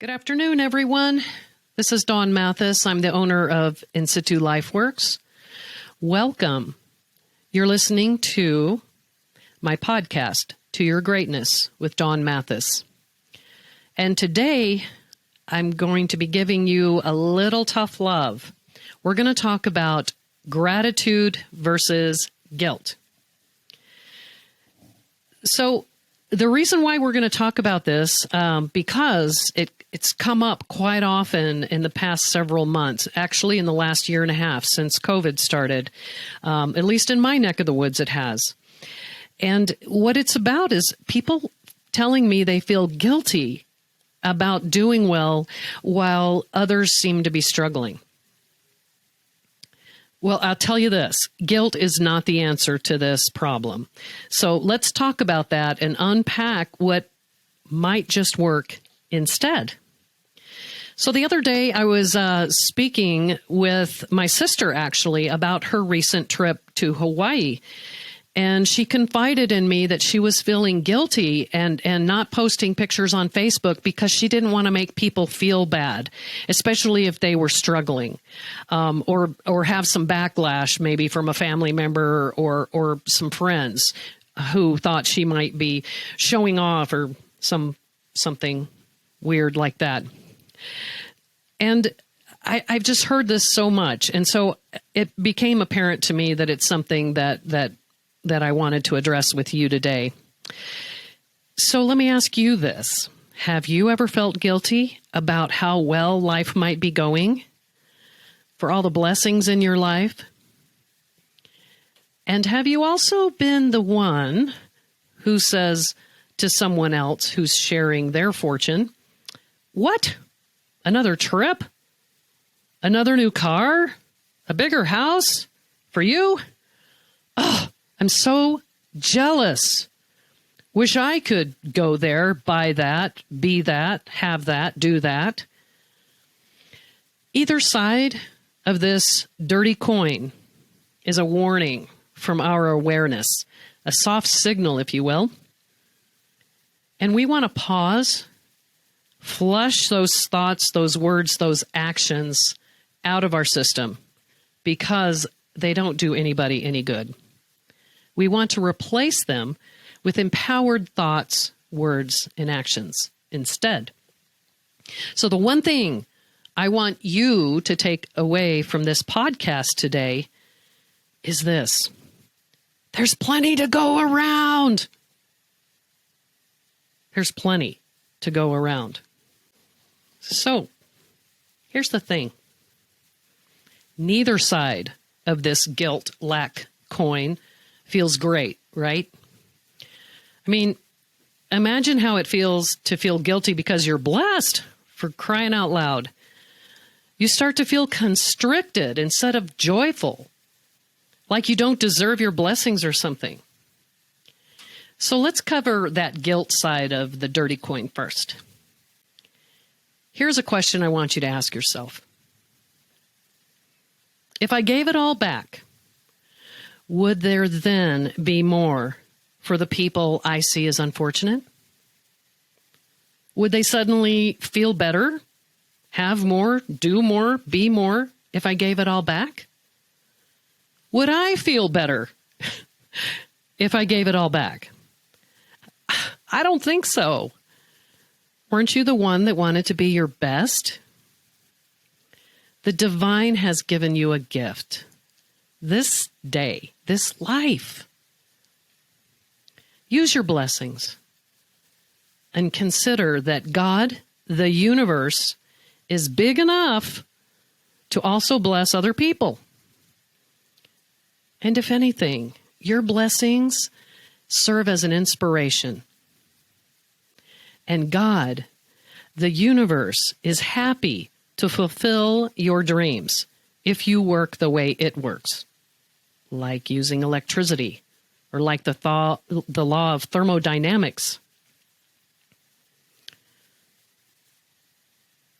Good afternoon, everyone. This is Dawn Mathis. I'm the owner of In-Situ LifeWorks. Welcome. You're listening to my podcast, To Your Greatness with Dawn Mathis. And today, I'm going to be giving you a little tough love. We're going to talk about gratitude versus guilt. So the reason why we're going to talk about this, because it's come up quite often in the past several months, actually in the last year and a half since COVID started, at least in my neck of the woods it has. And what it's about is people telling me they feel guilty about doing well while others seem to be struggling. Well, I'll tell you this, guilt is not the answer to this problem. So let's talk about that and unpack what might just work instead. So the other day I was speaking with my sister actually about her recent trip to Hawaii. And she confided in me that she was feeling guilty and not posting pictures on Facebook because she didn't want to make people feel bad, especially if they were struggling, or have some backlash maybe from a family member or some friends who thought she might be showing off or something weird like that. And I've just heard this so much. And so it became apparent to me that it's something that I wanted to address with you today. So let me ask you this. Have you ever felt guilty about how well life might be going? For all the blessings in your life? And have you also been the one who says to someone else who's sharing their fortune, "What? Another trip? Another new car? A bigger house? For you? Oh, I'm so jealous. Wish I could go there, buy that, be that, have that, do that." Either side of this dirty coin is a warning from our awareness, a soft signal, if you will. And we want to pause, flush those thoughts, those words, those actions out of our system because they don't do anybody any good. We want to replace them with empowered thoughts, words, and actions instead. So the one thing I want you to take away from this podcast today is this. There's plenty to go around. There's plenty to go around. So here's the thing. Neither side of this guilt lack coin feels great, right? I mean, imagine how it feels to feel guilty because you're blessed, for crying out loud. You start to feel constricted instead of joyful, like you don't deserve your blessings or something. So let's cover that guilt side of the dirty coin first. Here's a question I want you to ask yourself. If I gave it all back, would there then be more for the people I see as unfortunate? Would they suddenly feel better, have more, do more, be more if I gave it all back? Would I feel better if I gave it all back? I don't think so. Weren't you the one that wanted to be your best? The divine has given you a gift. This day, this life. Use your blessings and consider that God, the universe, is big enough to also bless other people. And if anything, your blessings serve as an inspiration. And God, the universe, is happy to fulfill your dreams if you work the way it works. Like using electricity, or like the law of thermodynamics.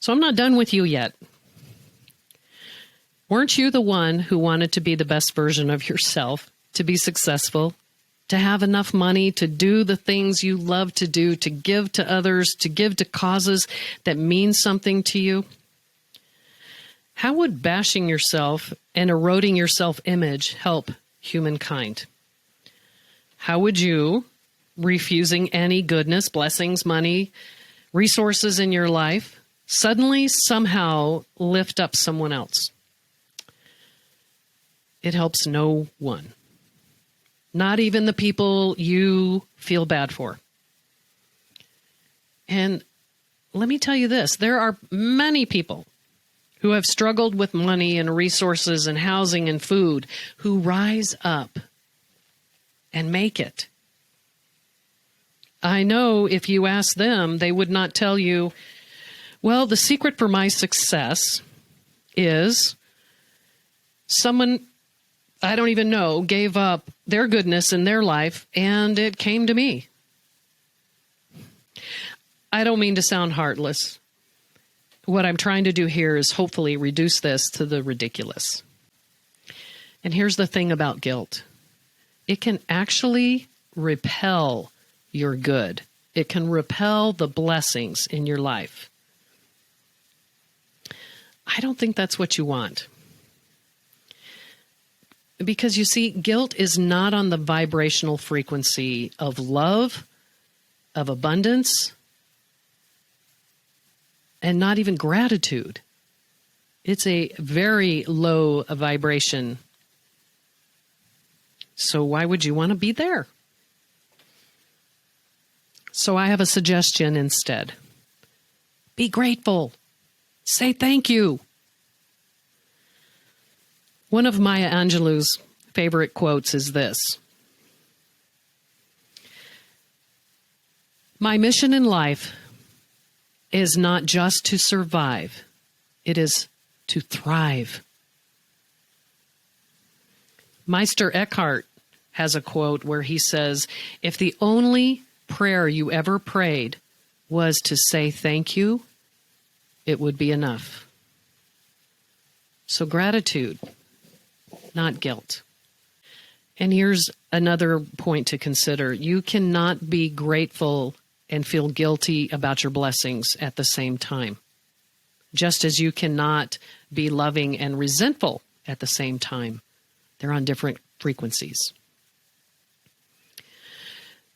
So I'm not done with you yet. Weren't you the one who wanted to be the best version of yourself, to be successful, to have enough money to do the things you love to do, to give to others, to give to causes that mean something to you? How would bashing yourself and eroding your self-image help humankind? How would you, refusing any goodness, blessings, money, resources in your life, suddenly somehow lift up someone else? It helps no one. Not even the people you feel bad for. And let me tell you this, there are many people who have struggled with money and resources and housing and food who rise up and make it. I know if you ask them, they would not tell you, well, the secret for my success is someone I don't even know gave up their goodness in their life and it came to me. I don't mean to sound heartless. What I'm trying to do here is hopefully reduce this to the ridiculous. And here's the thing about guilt. It can actually repel your good. It can repel the blessings in your life. I don't think that's what you want. Because you see, guilt is not on the vibrational frequency of love, of abundance, and not even gratitude. It's a very low vibration. So why would you want to be there? So I have a suggestion instead. Be grateful. Say thank you. One of Maya Angelou's favorite quotes is this: "My mission in life is not just to survive, it is to thrive." Meister Eckhart has a quote where he says, "If the only prayer you ever prayed was to say thank you, it would be enough." So gratitude, not guilt. And here's another point to consider. You cannot be grateful and feel guilty about your blessings at the same time. Just as you cannot be loving and resentful at the same time. They're on different frequencies.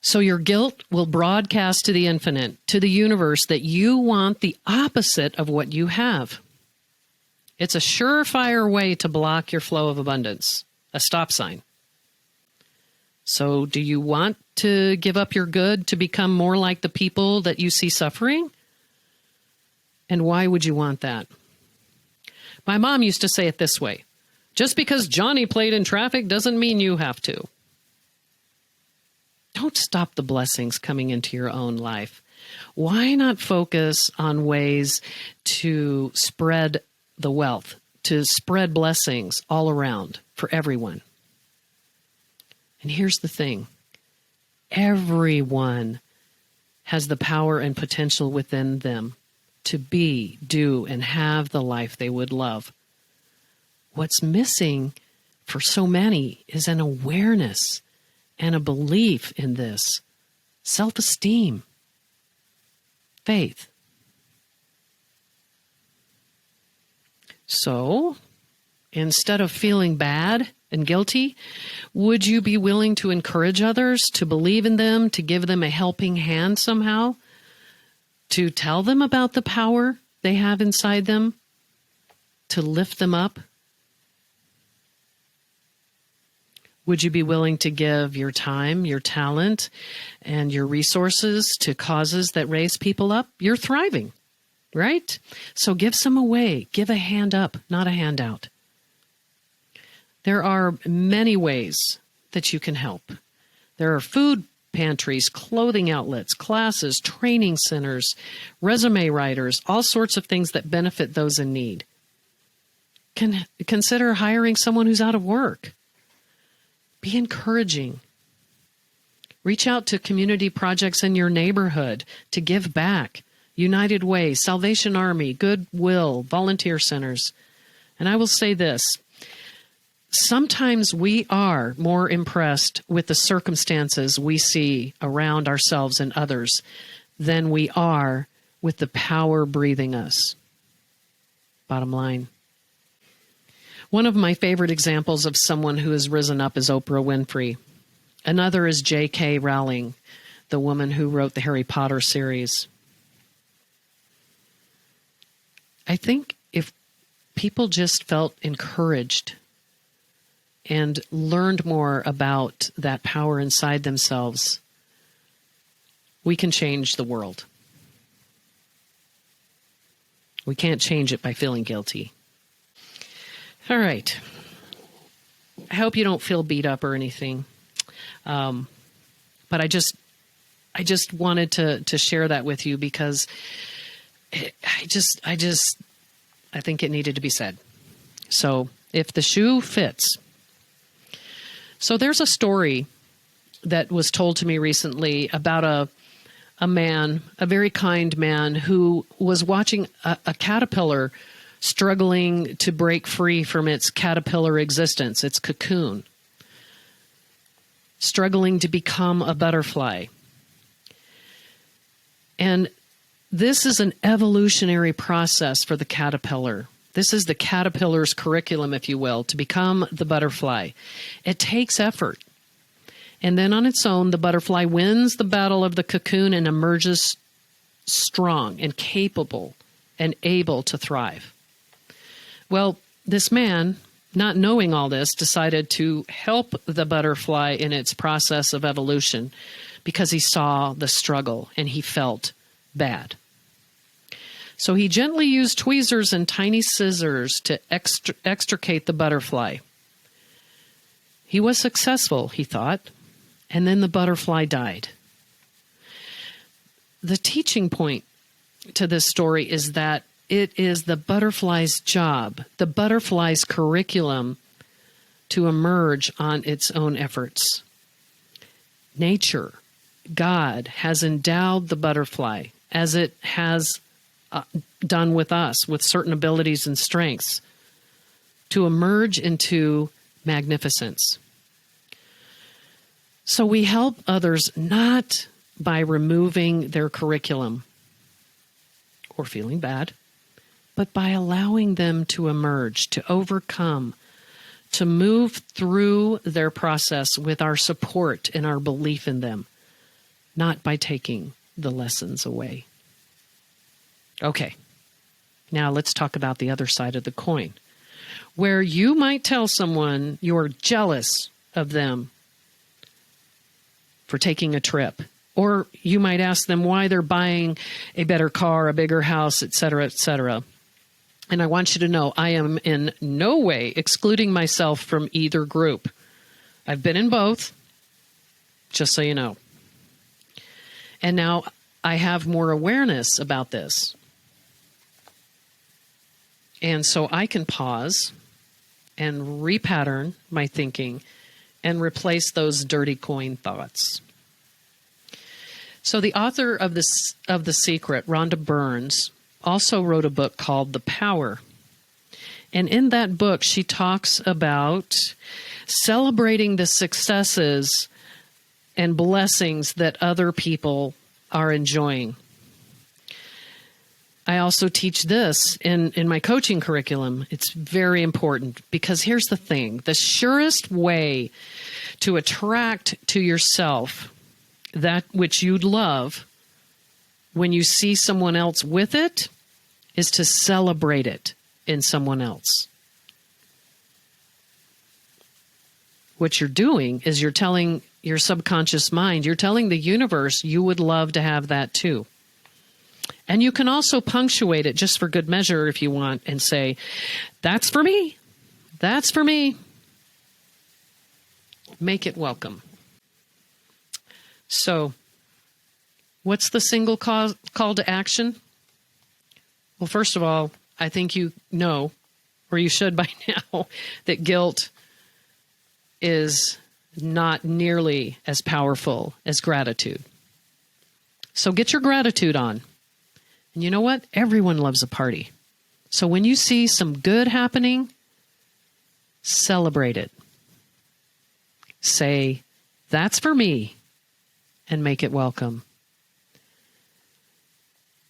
So your guilt will broadcast to the infinite, to the universe, that you want the opposite of what you have. It's a surefire way to block your flow of abundance, a stop sign. So do you want to give up your good to become more like the people that you see suffering? And why would you want that? My mom used to say it this way: just because Johnny played in traffic doesn't mean you have to. Don't stop the blessings coming into your own life. Why not focus on ways to spread the wealth, to spread blessings all around for everyone? And here's the thing. Everyone has the power and potential within them to be, do, and have the life they would love. What's missing for so many is an awareness and a belief in this. Self-esteem. Faith. So, instead of feeling bad and guilty, would you be willing to encourage others, to believe in them, to give them a helping hand somehow, to tell them about the power they have inside them, to lift them up? Would you be willing to give your time, your talent, and your resources to causes that raise people up? You're thriving, right? So give some away. Give a hand up, not a handout. There are many ways that you can help. There are food pantries, clothing outlets, classes, training centers, resume writers, all sorts of things that benefit those in need. Consider hiring someone who's out of work. Be encouraging. Reach out to community projects in your neighborhood to give back. United Way, Salvation Army, Goodwill, volunteer centers. And I will say this. sometimes we are more impressed with the circumstances we see around ourselves and others than we are with the power breathing us. Bottom line. One of my favorite examples of someone who has risen up is Oprah Winfrey. Another is J.K. Rowling, the woman who wrote the Harry Potter series. I think if people just felt encouraged and learned more about that power inside themselves, we can change the world. We can't change it by feeling guilty. All right. I hope you don't feel beat up or anything. But I just wanted to share that with you because I think it needed to be said. So if the shoe fits. So there's a story that was told to me recently about a man, a very kind man, who was watching a caterpillar struggling to break free from its caterpillar existence, its cocoon, struggling to become a butterfly. And this is an evolutionary process for the caterpillar. This is the caterpillar's curriculum, if you will, to become the butterfly. It takes effort. And then on its own, the butterfly wins the battle of the cocoon and emerges strong and capable and able to thrive. Well, this man, not knowing all this, decided to help the butterfly in its process of evolution because he saw the struggle and he felt bad. So he gently used tweezers and tiny scissors to extricate the butterfly. He was successful, he thought, and then the butterfly died. The teaching point to this story is that it is the butterfly's job, the butterfly's curriculum, to emerge on its own efforts. Nature, God, has endowed the butterfly, as it has done with us, with certain abilities and strengths, to emerge into magnificence. So we help others not by removing their curriculum or feeling bad, but by allowing them to emerge, to overcome, to move through their process with our support and our belief in them, not by taking the lessons away. Okay, now let's talk about the other side of the coin, where you might tell someone you're jealous of them for taking a trip, or you might ask them why they're buying a better car, a bigger house, etc., etc. And I want you to know I am in no way excluding myself from either group. I've been in both, just so you know. And now I have more awareness about this. And so I can pause and repattern my thinking and replace those dirty coin thoughts. So the author of The Secret, Rhonda Burns, also wrote a book called The Power. And in that book, she talks about celebrating the successes and blessings that other people are enjoying. I also teach this in my coaching curriculum. It's very important because here's the thing. The surest way to attract to yourself that which you'd love when you see someone else with it is to celebrate it in someone else. What you're doing is you're telling your subconscious mind, you're telling the universe you would love to have that too. And you can also punctuate it just for good measure if you want and say, that's for me. That's for me. Make it welcome. So, what's the single call to action? Well, first of all, I think you know, or you should by now, that guilt is not nearly as powerful as gratitude. So get your gratitude on. And you know what? Everyone loves a party. So when you see some good happening, Celebrate it. Say, "That's for me," and make it welcome.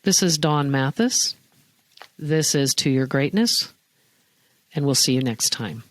This is Dawn Mathis. This is To Your Greatness, and we'll see you next time.